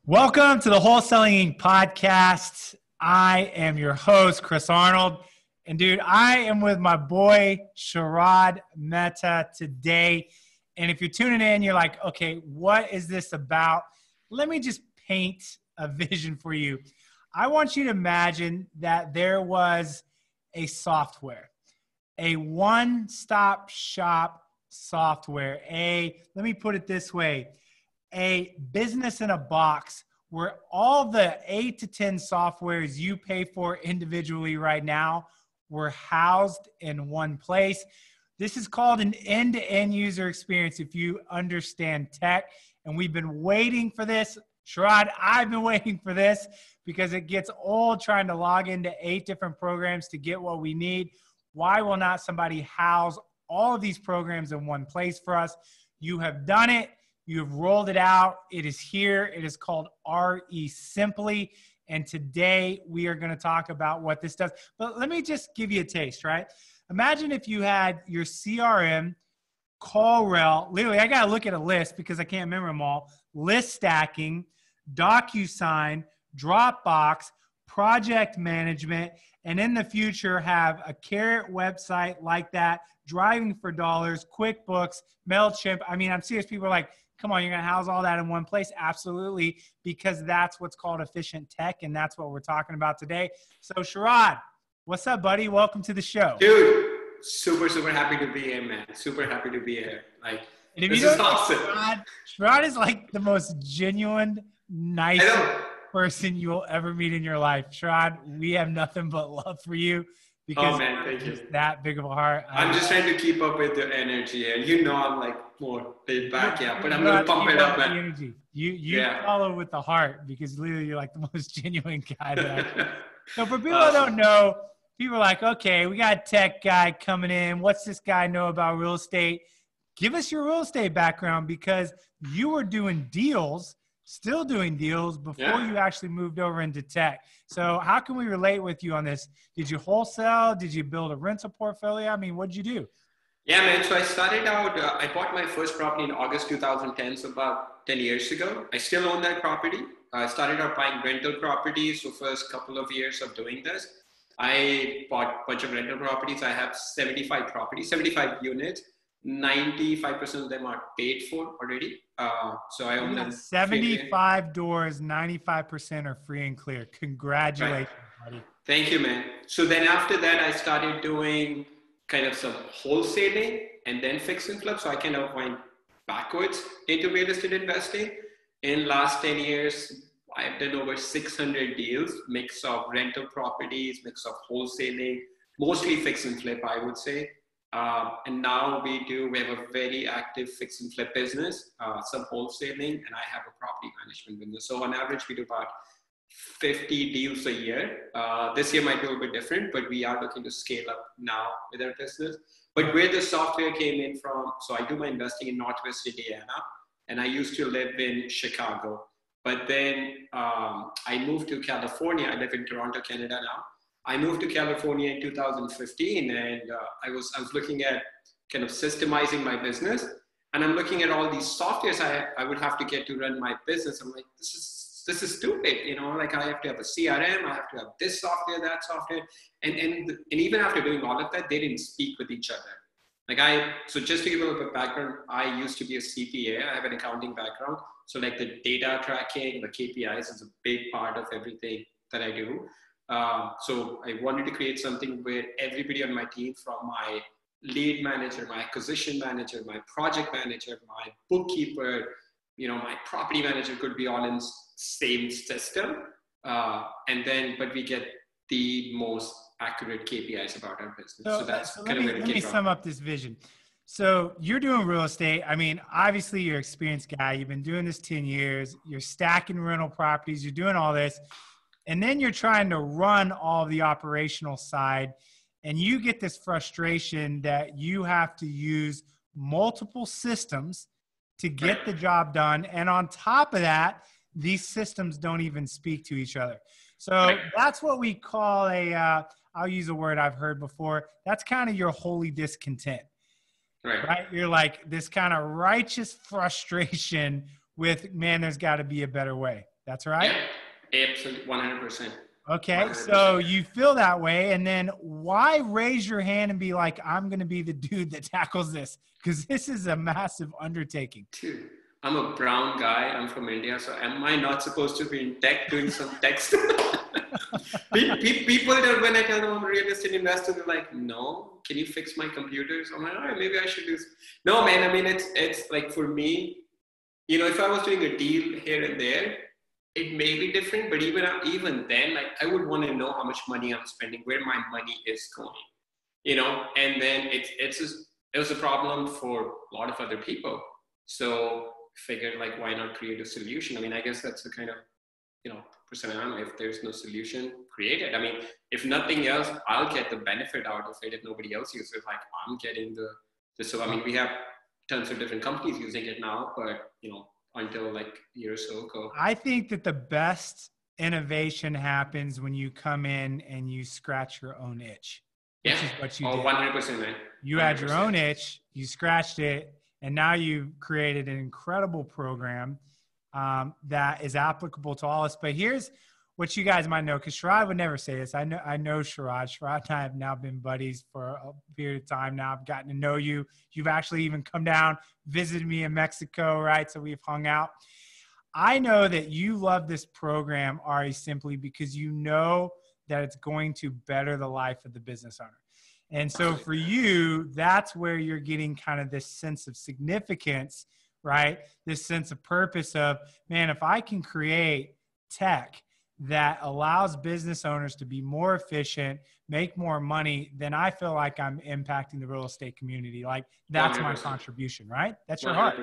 Welcome to the Wholesaling Inc. podcast. I am your host, Chris Arnold. And dude, I am with my boy, Sharad Mehta today. And if you're tuning in, you're like, okay, what is this about? Let me just paint a vision for you. I want you to imagine that there was a software, a one-stop shop software, let me put it this way, a business in a box where all the 8 to 10 softwares you pay for individually right now were housed in one place. This is called an end-to-end user experience if you understand tech. And we've been waiting for this. Sharad, I've been waiting for this because it gets old trying to log into 8 different programs to get what we need. Why will not somebody house all of these programs in one place for us? You have done it. You have rolled it out. It is here. It is called REsimpli. And today we are going to talk about what this does. But let me just give you a taste, right? Imagine if you had your CRM, Callrel, literally I got to look at a list because I can't remember them all, list stacking, Docusign, Dropbox, project management, and in the future have a Carrot website like that, driving for dollars, QuickBooks, MailChimp. I mean, I'm serious. People are like, come on, you're going to house all that in one place? Absolutely, because that's what's called efficient tech, and that's what we're talking about today. So, Sharad, what's up, buddy? Welcome to the show. Dude, super happy to be here, man. Super happy to be here. Like, this is awesome. Sharad is like the most genuine, nice person you will ever meet in your life. Sharad, we have nothing but love for you. Because thank you. That big of a heart. I'm just trying to keep up with your energy, and you know I'm like more laid back, but I'm gonna pump it up, man. Energy. You follow with the heart because literally you're like the most genuine guy that I know. So for people that don't know, people are like, okay, we got a tech guy coming in. What's this guy know about real estate? Give us your real estate background because you were doing deals, still doing deals before you actually moved over into tech. So how can we relate with you on this? Did you wholesale? Did you build a rental portfolio? I mean, what did you do? Yeah, man. So I started out, I bought my first property in August 2010, so about 10 years ago. I still own that property. I started out buying rental properties. So first couple of years of doing this, I bought a bunch of rental properties. I have 75 properties, 75 units. 95% of them are paid for already. So I own them. 75 doors, 95% are free and clear. Congratulations, buddy. Thank you, man. So then after that, I started doing kind of some wholesaling and then fix and flip. So I kind of went backwards into real estate investing. In last 10 years, I've done over 600 deals, mix of rental properties, mix of wholesaling, mostly fix and flip, I would say. And now we have a very active fix and flip business, some wholesaling, and I have a property management business. So on average, we do about 50 deals a year. This year might be a little bit different, but we are looking to scale up now with our business. But where the software came in from, so I do my investing in Northwest Indiana, and I used to live in Chicago. But then I moved to California. I live in Toronto, Canada now. I moved to California in 2015, and I was looking at kind of systemizing my business, and I'm looking at all these softwares I would have to get to run my business. I'm like, this is stupid, you know. Like I have to have a CRM, I have to have this software, that software, and even after doing all of that, they didn't speak with each other. So just to give a little bit of background, I used to be a CPA. I have an accounting background, so like the data tracking, the KPIs is a big part of everything that I do. So I wanted to create something where everybody on my team, from my lead manager, my acquisition manager, my project manager, my bookkeeper, you know, my property manager could be all in same system. But we get the most accurate KPIs about our business. So that's kind of where it came from. Let me sum up this vision. So you're doing real estate. I mean, obviously you're an experienced guy. You've been doing this 10 years. You're stacking rental properties. You're doing all this. And then you're trying to run all the operational side, and you get this frustration that you have to use multiple systems to get the job done. And on top of that, these systems don't even speak to each other. So that's what we call I'll use a word I've heard before. That's kind of your holy discontent, right? You're like this kind of righteous frustration with, man, there's got to be a better way. That's right? Yeah, absolutely, 100%. Okay, 100%. so you feel that way, and then why raise your hand and be like, I'm going to be the dude that tackles this? Because this is a massive undertaking. Dude, I'm a brown guy. I'm from India, so am I not supposed to be in tech doing some tech stuff? People that when I tell them I'm a real estate investor, they're like, "No, can you fix my computers?" I'm like, "All right, maybe I should do." No, man. I mean, it's like for me, if I was doing a deal here and there, it may be different. But even then, like I would want to know how much money I'm spending, where my money is going, And then it was a problem for a lot of other people. So figured like, why not create a solution? I mean, I guess that's the kind of person I am. If there's no solution, create it. I mean, if nothing else, I'll get the benefit out of it. If nobody else uses it, like I'm getting so I mean, we have tons of different companies using it now, but until like a year or so ago. I think that the best innovation happens when you come in and you scratch your own itch. Which is what you did. 100%, man. You had your own itch, you scratched it, and now you've created an incredible program that is applicable to all of us. But here's what you guys might know, because Sharad would never say this. I know Sharad. Sharad and I have now been buddies for a period of time now. I've gotten to know you. You've actually even come down, visited me in Mexico, right? So we've hung out. I know that you love this program, REsimpli, because you know that it's going to better the life of the business owner. And so for you, that's where you're getting kind of this sense of significance, right? This sense of purpose of, man, if I can create tech that allows business owners to be more efficient, make more money, then I feel like I'm impacting the real estate community. Like that's 100%. My contribution, right? That's your 100%. heart.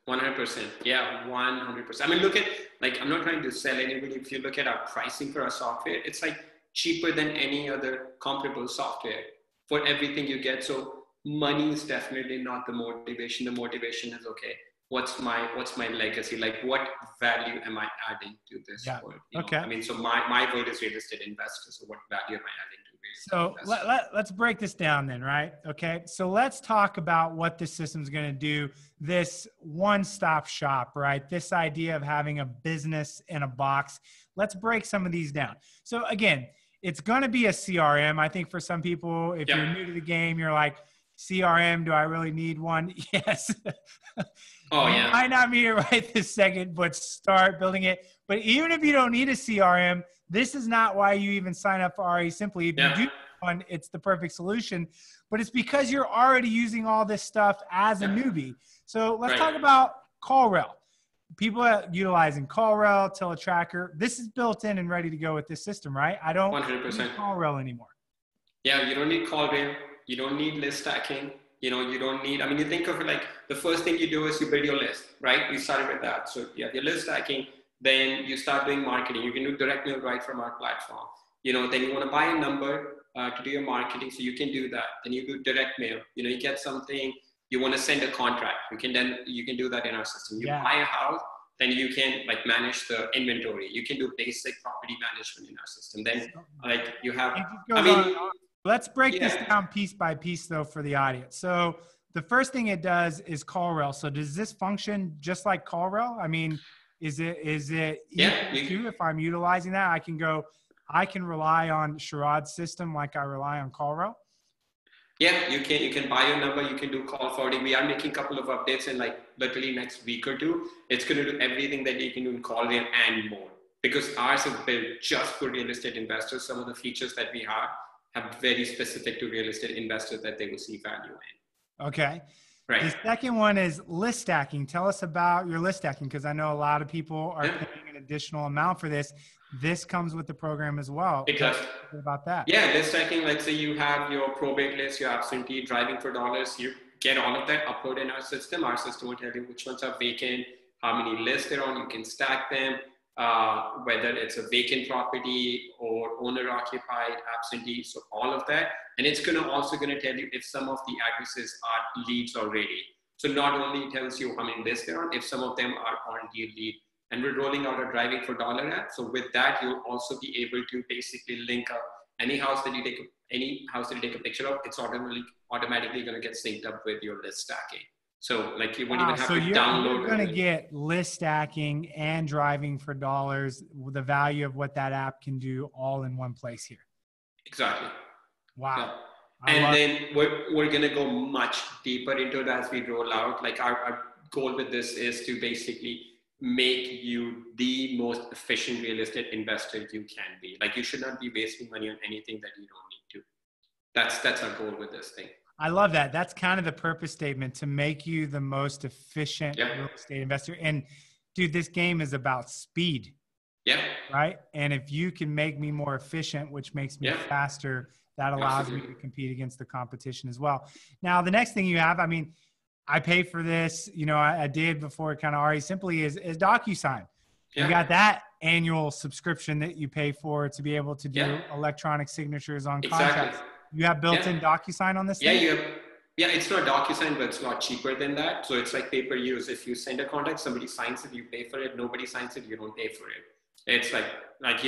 100%. Yeah, 100%. I mean, look at, like, I'm not trying to sell anybody. If you look at our pricing for our software, it's like cheaper than any other comparable software for everything you get. So money is definitely not the motivation. The motivation is, okay, what's my legacy? Like, what value am I adding to this world? Okay. I mean, so my word is real estate investor. So what value am I adding to real estate investor? Let's break this down then, right? Okay. So let's talk about what this system is going to do. This one-stop shop, right? This idea of having a business in a box. Let's break some of these down. So again, it's going to be a CRM. I think for some people, if you're new to the game, you're like, CRM, do I really need one? Yes. Oh, yeah. You might not need it right this second, but start building it. But even if you don't need a CRM, this is not why you even sign up for REsimpli. If you do one, it's the perfect solution. But it's because you're already using all this stuff as a newbie. So let's talk about Callrel. People are utilizing Callrel, TeleTracker. This is built in and ready to go with this system, right? I don't 100%. need Callrel anymore. Yeah, you don't need Callrel. You don't need list stacking. You don't need, I mean, you think of it like the first thing you do is you build your list, right? We started with that. So you have your list stacking, then you start doing marketing. You can do direct mail right from our platform. Then you want to buy a number to do your marketing. So you can do that. Then you do direct mail. You get something, you want to send a contract. You can do that in our system. You buy a house, then you can like manage the inventory. You can do basic property management in our system. Then like you have, let's break this down piece by piece though for the audience. So the first thing it does is Callrel. So does this function just like Callrel? I mean, is it if I'm utilizing that, I can rely on Sharad's system like I rely on Callrel? Yeah, you can buy your number, you can do call forwarding. We are making a couple of updates in like literally next week or two. It's going to do everything that you can do in Callrel and more, because ours is built just for real estate investors. Some of the features that we have very specific to real estate investors that they will see value in. Okay. Right. The second one is list stacking. Tell us about your list stacking, because I know a lot of people are paying an additional amount for this. This comes with the program as well. It does. What about that? Yeah, list stacking, let's say you have your probate list, your absentee, driving for dollars, you get all of that uploaded in our system. Our system will tell you which ones are vacant, how many lists they're on, you can stack them, whether it's a vacant property or owner occupied, absentee, so all of that. And it's also going to tell you if some of the addresses are leads already. So not only tells you how many lists they're on, if some of them are on deal lead. And we're rolling out a driving for dollar app. So with that, you'll also be able to basically link up any house that you take a picture of. It's automatically going to get synced up with your list stacking. So like you won't Wow, even have so to you're download going to it. get list stacking and driving for dollars, the value of what that app can do all in one place here. Exactly. Wow. Yeah. I And love then we're going to go much deeper into it as we roll out. Like our goal with this is to basically make you the most efficient real estate investor you can be. Like you should not be wasting money on anything that you don't need to. That's our goal with this thing. I love that. That's kind of the purpose statement, to make you the most efficient Yeah. real estate investor. And dude, this game is about speed. Yeah. Right. And if you can make me more efficient, which makes me faster, that allows me to compete against the competition as well. Now, the next thing you have, I mean, I pay for this, you know, I did before it kind of REsimpli is Docusign. You got that annual subscription that you pay for to be able to do electronic signatures on contracts. You have built-in Docusign on this thing? You have, it's not Docusign, but it's a lot cheaper than that. So it's like pay-per-use. If you send a contract, somebody signs it, you pay for it. Nobody signs it, you don't pay for it. It's like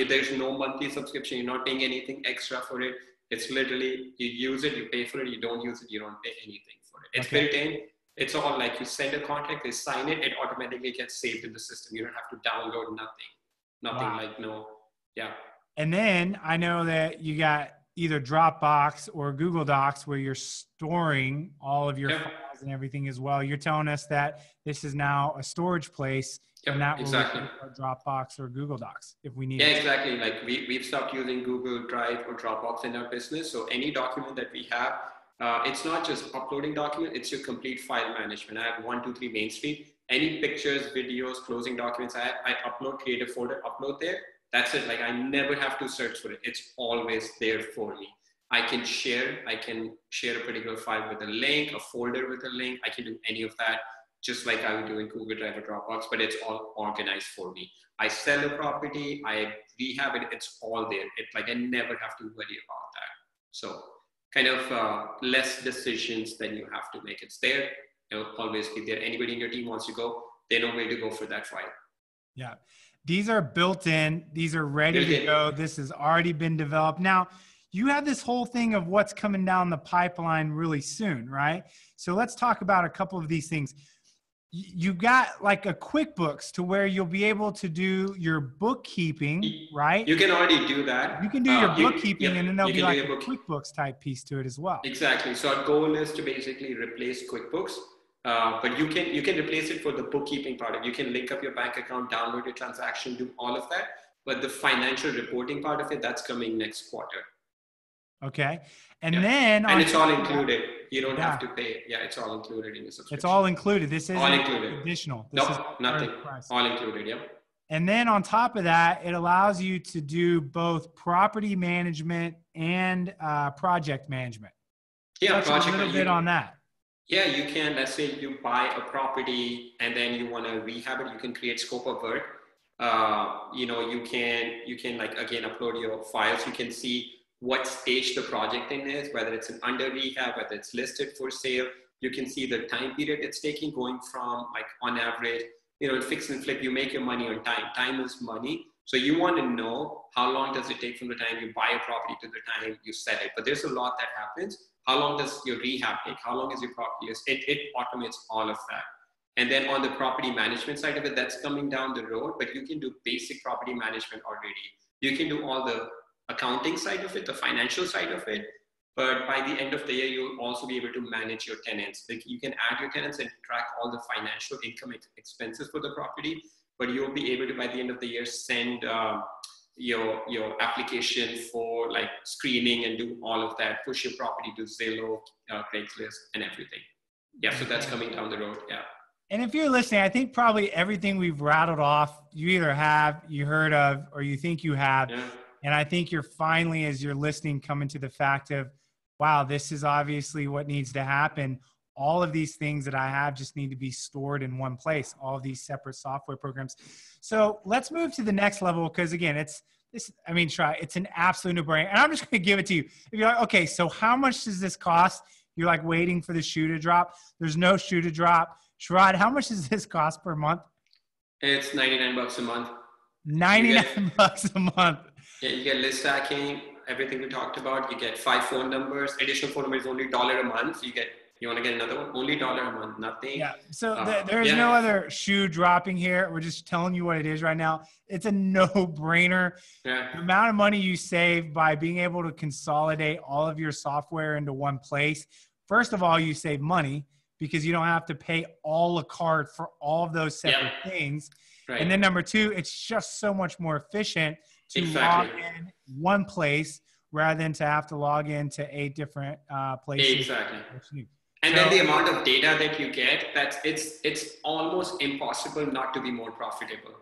there's no monthly subscription. You're not paying anything extra for it. It's literally, you use it, you pay for it. You don't use it, you don't pay anything for it. It's built in. It's all like you send a contract, they sign it, it automatically gets saved in the system. You don't have to download nothing. And then I know that you got either Dropbox or Google Docs where you're storing all of your files and everything as well. You're telling us that this is now a storage place, and that will replace our Dropbox or Google Docs if we need it. Exactly. Like we've stopped using Google Drive or Dropbox in our business. So any document that we have, it's not just uploading document, it's your complete file management. I have 123 Main Street. Any pictures, videos, closing documents I upload, create a folder, upload there. That's it. Like I never have to search for it. It's always there for me. I can share a particular file with a link, a folder with a link. I can do any of that, just like I would do in Google Drive or Dropbox, but it's all organized for me. I sell a property, I rehab it, it's all there. It's like I never have to worry about that. So kind of less decisions than you have to make. It's there. It'll always be there. Anybody in your team wants to go, they know where to go for that file. Yeah. These are built in. These are ready to go. This has already been developed. Now, you have this whole thing of what's coming down the pipeline really soon, right? So let's talk about a couple of these things. You've got like a QuickBooks to where you'll be able to do your bookkeeping, right? You can already do that. You can do your bookkeeping, and then there'll be like a QuickBooks type piece to it as well. Exactly. So our goal is to basically replace QuickBooks, but you can replace it for the bookkeeping part of it. You can link up your bank account, download your transaction, do all of that. But the financial reporting part of it, that's coming next quarter. Okay. And then and it's all included. You don't have to pay. Yeah, it's all included in the subscription. It's all included. This isn't all included. Additional. This is nothing. All included, yeah. And then on top of that, it allows you to do both property management and project management. Yeah, touch a little bit on that. Yeah, you can. Let's say you buy a property and then you want to rehab it. You can create scope of work. You can like again upload your files. You can see what stage the project in is, whether it's an under rehab, whether it's listed for sale. You can see the time period it's taking, going from like on average, fix and flip, you make your money on time. Time is money. So you want to know how long does it take from the time you buy a property to the time you sell it. But there's a lot that happens. How long does your rehab take? How long is your property? It automates all of that. And then on the property management side of it, that's coming down the road, but you can do basic property management already. You can do all the accounting side of it, the financial side of it. But by the end of the year, you'll also be able to manage your tenants. Like you can add your tenants and track all the financial income expenses for the property, but you'll be able to, by the end of the year, send your application for like screening and do all of that, push your property to Zillow, Craigslist and everything. Yeah, so that's coming down the road, yeah. And if you're listening, I think probably everything we've rattled off, you either have, you heard of, or you think you have. Yeah. And I think you're finally, as you're listening, coming to the fact of, wow, this is obviously what needs to happen. All of these things that I have just need to be stored in one place, all of these separate software programs. So let's move to the next level, because again, it's an absolute no-brainer. And I'm just going to give it to you. If you're like, okay, so how much does this cost? You're like waiting for the shoe to drop. There's no shoe to drop. Sharad, how much does this cost per month? It's $99 a month. $99 a month. Yeah, you get list stacking, everything we talked about. You get 5 phone numbers. Additional phone numbers is only $1 a month. So you get You want to get another one? Only $1 a month, nothing. Yeah. So there's no other shoe dropping here. We're just telling you what it is right now. It's a no-brainer. Yeah. The amount of money you save by being able to consolidate all of your software into one place. First of all, you save money because you don't have to pay a la carte for all of those separate things. Right. And then number two, it's just so much more efficient to log in one place rather than to have to log into 8 different places. Exactly. And then the amount of data that you get, it's almost impossible not to be more profitable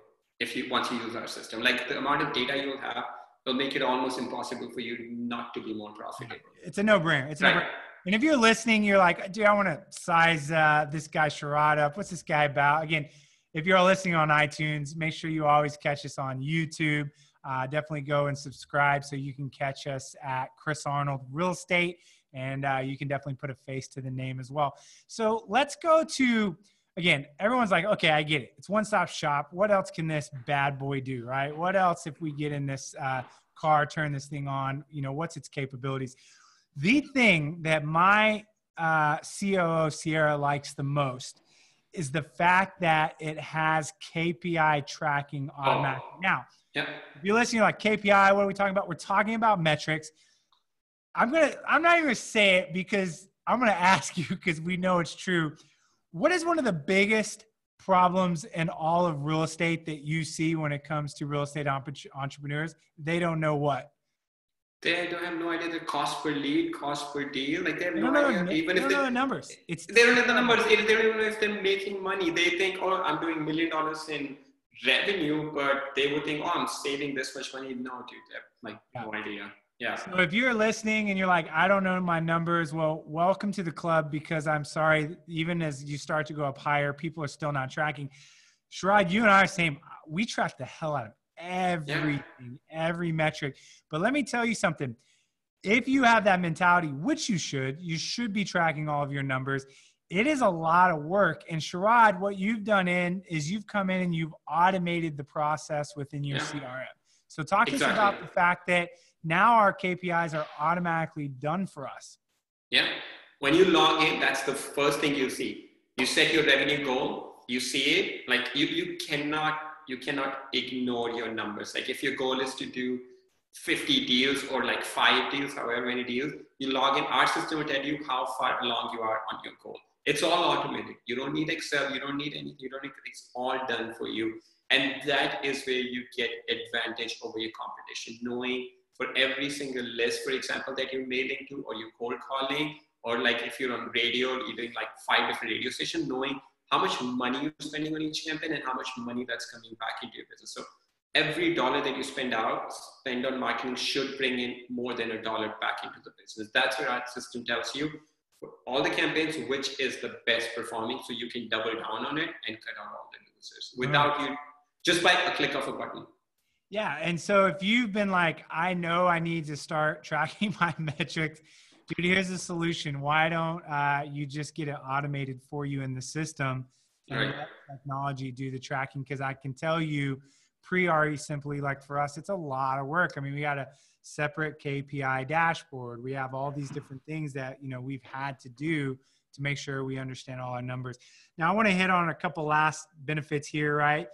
once you use our system. Like the amount of data you'll have will make it almost impossible for you not to be more profitable. It's a no-brainer. It's a no-brainer. And if you're listening, you're like, dude, I want to size this guy Sharad up. What's this guy about? Again, if you're listening on iTunes, make sure you always catch us on YouTube. Definitely go and subscribe so you can catch us at Chris Arnold Real Estate. And you can definitely put a face to the name as well. So let's go to, again, everyone's like, okay, I get it. It's one-stop shop. What else can this bad boy do, right? What else if we get in this car, turn this thing on, what's its capabilities? The thing that my COO, Sierra, likes the most is the fact that it has KPI tracking automatically. Now, if you're listening, like KPI, what are we talking about? We're talking about metrics. I'm not even gonna say it because I'm gonna ask you because we know it's true. What is one of the biggest problems in all of real estate that you see when it comes to real estate entrepreneurs? They don't know what. They don't have no idea the cost per lead, cost per deal. Like they have no idea. Even if they don't know the numbers. They don't know the numbers. They don't even know if they're making money. They think, oh, I'm doing $1 million in revenue, but they would think, oh, I'm saving this much money. No, dude, they have no idea. Yeah. So if you're listening and you're like, I don't know my numbers, well, welcome to the club because I'm sorry, even as you start to go up higher, people are still not tracking. Sharad, you and I are saying we track the hell out of everything, every metric. But let me tell you something. If you have that mentality, which you should be tracking all of your numbers. It is a lot of work. And Sharad, what you've done is you've come in and you've automated the process within your CRM. So talk to us about the fact that now our KPIs are automatically done for us. Yeah. When you log in, that's the first thing you see. You set your revenue goal, you see it. Like you cannot ignore your numbers. Like if your goal is to do 50 deals or like 5 deals, however many deals, you log in, our system will tell you how far along you are on your goal. It's all automated. You don't need Excel. You don't need anything. It's all done for you. And that is where you get advantage over your competition, knowing for every single list, for example, that you're mailing to or you're cold calling, or like if you're on radio, you're doing like 5 different radio stations, knowing how much money you're spending on each campaign and how much money that's coming back into your business. So every dollar that you spend on marketing should bring in more than $1 back into the business. That's where our system tells you for all the campaigns, which is the best performing, so you can double down on it and cut out all the losers without you, just by a click of a button. Yeah. And so if you've been like, I know I need to start tracking my metrics, dude, here's the solution. Why don't you just get it automated for you in the system and let technology do the tracking? Because I can tell you pre-REsimpli, like for us, it's a lot of work. I mean, we got a separate KPI dashboard. We have all these different things that, we've had to do to make sure we understand all our numbers. Now I want to hit on a couple last benefits here, right?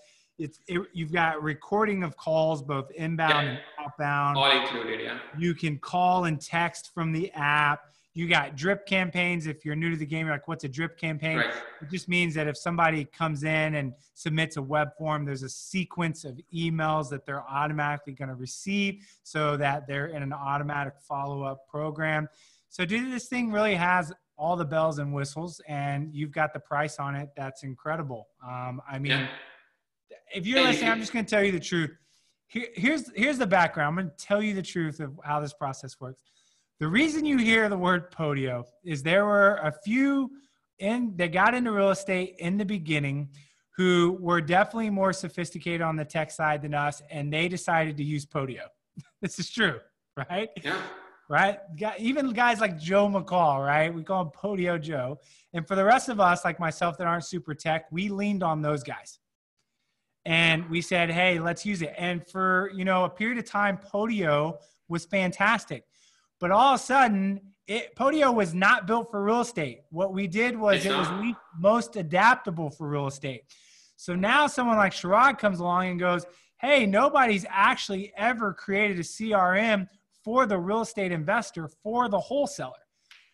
You've got recording of calls, both inbound and outbound. All included, yeah. You can call and text from the app. You got drip campaigns. If you're new to the game, you're like, what's a drip campaign? Right. It just means that if somebody comes in and submits a web form, there's a sequence of emails that they're automatically going to receive so that they're in an automatic follow-up program. So dude, this thing really has all the bells and whistles, and you've got the price on it. That's incredible. If you're listening, I'm just going to tell you the truth. Here's the background. I'm going to tell you the truth of how this process works. The reason you hear the word Podio is there were a few that got into real estate in the beginning who were definitely more sophisticated on the tech side than us, and they decided to use Podio. This is true, right? Yeah. Right? Even guys like Joe McCall, right? We call him Podio Joe. And for the rest of us, like myself, that aren't super tech, we leaned on those guys. And we said, hey, let's use it. And for, a period of time, Podio was fantastic. But all of a sudden, Podio was not built for real estate. What we did was it was most adaptable for real estate. So now someone like Sharad comes along and goes, hey, nobody's actually ever created a CRM for the real estate investor, for the wholesaler.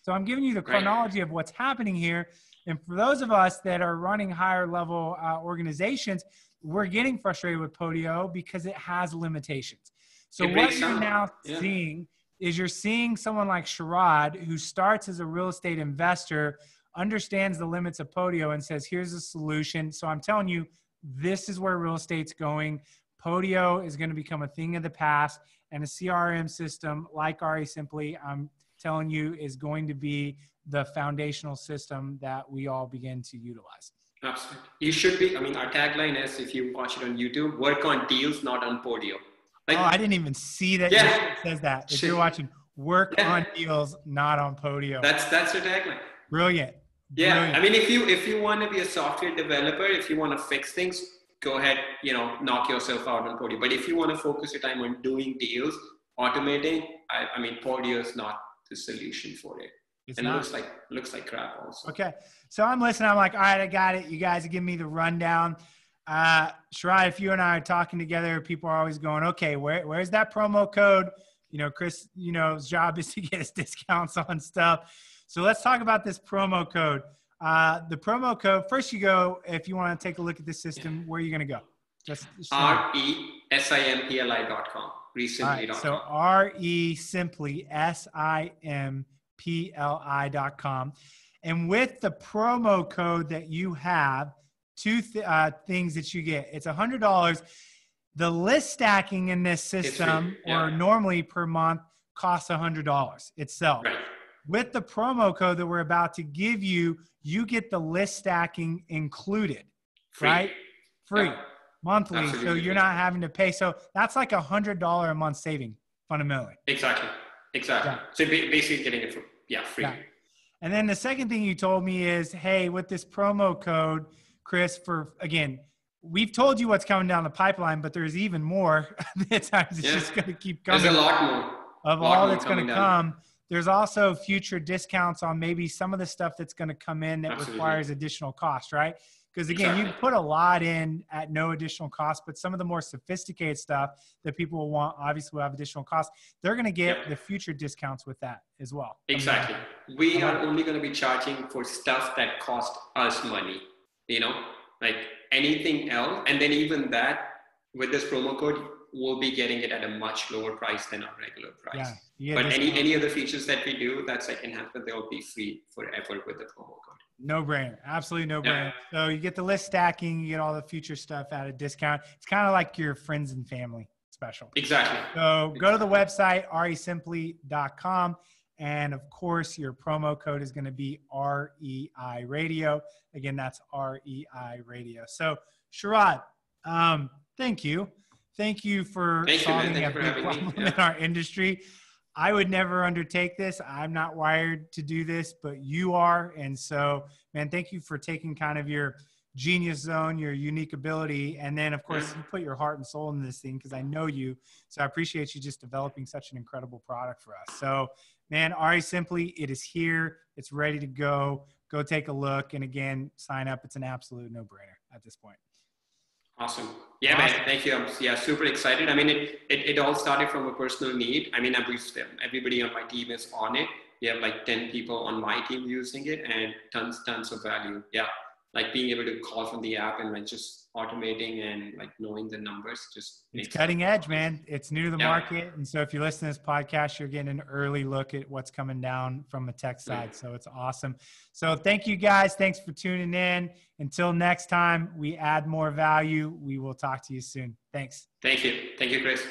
So I'm giving you the chronology of what's happening here. And for those of us that are running higher level organizations, we're getting frustrated with Podio because it has limitations. So what you're now seeing is you're seeing someone like Sharad, who starts as a real estate investor, understands the limits of Podio and says, here's a solution. So I'm telling you, this is where real estate's going. Podio is going to become a thing of the past, and a CRM system like REsimpli, I'm telling you, is going to be the foundational system that we all begin to utilize. Absolutely. You should be. I mean, our tagline is, if you watch it on YouTube, work on deals, not on Podio. Like, I didn't even see that. Yeah. It says that. If you're watching, work on deals, not on Podio. That's the tagline. Brilliant. Yeah. Brilliant. I mean, if you want to be a software developer, if you want to fix things, go ahead, knock yourself out on Podio. But if you want to focus your time on doing deals, automating, I mean, Podio is not the solution for it. It looks like crap also. Okay. So I'm listening. I'm like, all right, I got it. You guys give me the rundown. Sharad, if you and I are talking together, people are always going, okay, where's that promo code? Chris, his job is to get his discounts on stuff. So let's talk about this promo code. The promo code, first you go, if you want to take a look at the system, where are you going to go? Just REsimpli.com. REsimpli.com. Right, so REsimpli.com. And with the promo code that you have, two things that you get. It's $100. The list stacking in this system, or normally per month, costs $100 itself. Right. With the promo code that we're about to give you, you get the list stacking included. Free. Right? Free. Yeah. Monthly. Absolutely. So you're not having to pay. So that's like $100 a month saving, fundamentally. Exactly. Yeah. So basically getting it for free. Yeah. And then the second thing you told me is, hey, with this promo code, Chris, again, we've told you what's coming down the pipeline, but there's even more. At times it's just going to keep coming. There's a lot more. Of all that's going to come. There's also future discounts on maybe some of the stuff that's going to come in that requires additional cost, right? Because again, you put a lot in at no additional cost, but some of the more sophisticated stuff that people will want obviously will have additional costs. They're going to get the future discounts with that as well. Exactly. We are only going to be charging for stuff that cost us money, like anything else. And then even that, with this promo code, we'll be getting it at a much lower price than our regular price. Yeah, but any other features that we do, that's like enhancement, they'll be free forever with the promo code. No brainer. Absolutely no brainer. So you get the list stacking, you get all the future stuff at a discount. It's kind of like your friends and family special. Exactly. So go to the website, REsimpli.com. And of course, your promo code is going to be REI Radio. Again, that's REI Radio. So Sharad, thank you. Thank you for solving a big problem in our industry. I would never undertake this. I'm not wired to do this, but you are. And so, man, thank you for taking kind of your genius zone, your unique ability. And then, of course, you put your heart and soul into this thing because I know you. So I appreciate you just developing such an incredible product for us. So, man, REsimpli, it is here. It's ready to go. Go take a look. And again, sign up. It's an absolute no-brainer at this point. Awesome. Yeah, man. Thank you. I'm super excited. I mean, it all started from a personal need. I mean, everybody on my team is on it. We have like 10 people on my team using it and tons of value. Yeah. Like being able to call from the app and like just automating and like knowing the numbers it's cutting edge, man. It's new to the market. And so if you listen to this podcast, you're getting an early look at what's coming down from the tech side. So it's awesome. So thank you guys. Thanks for tuning in. Until next time, we add more value. We will talk to you soon. Thanks. Thank you. Thank you, Chris.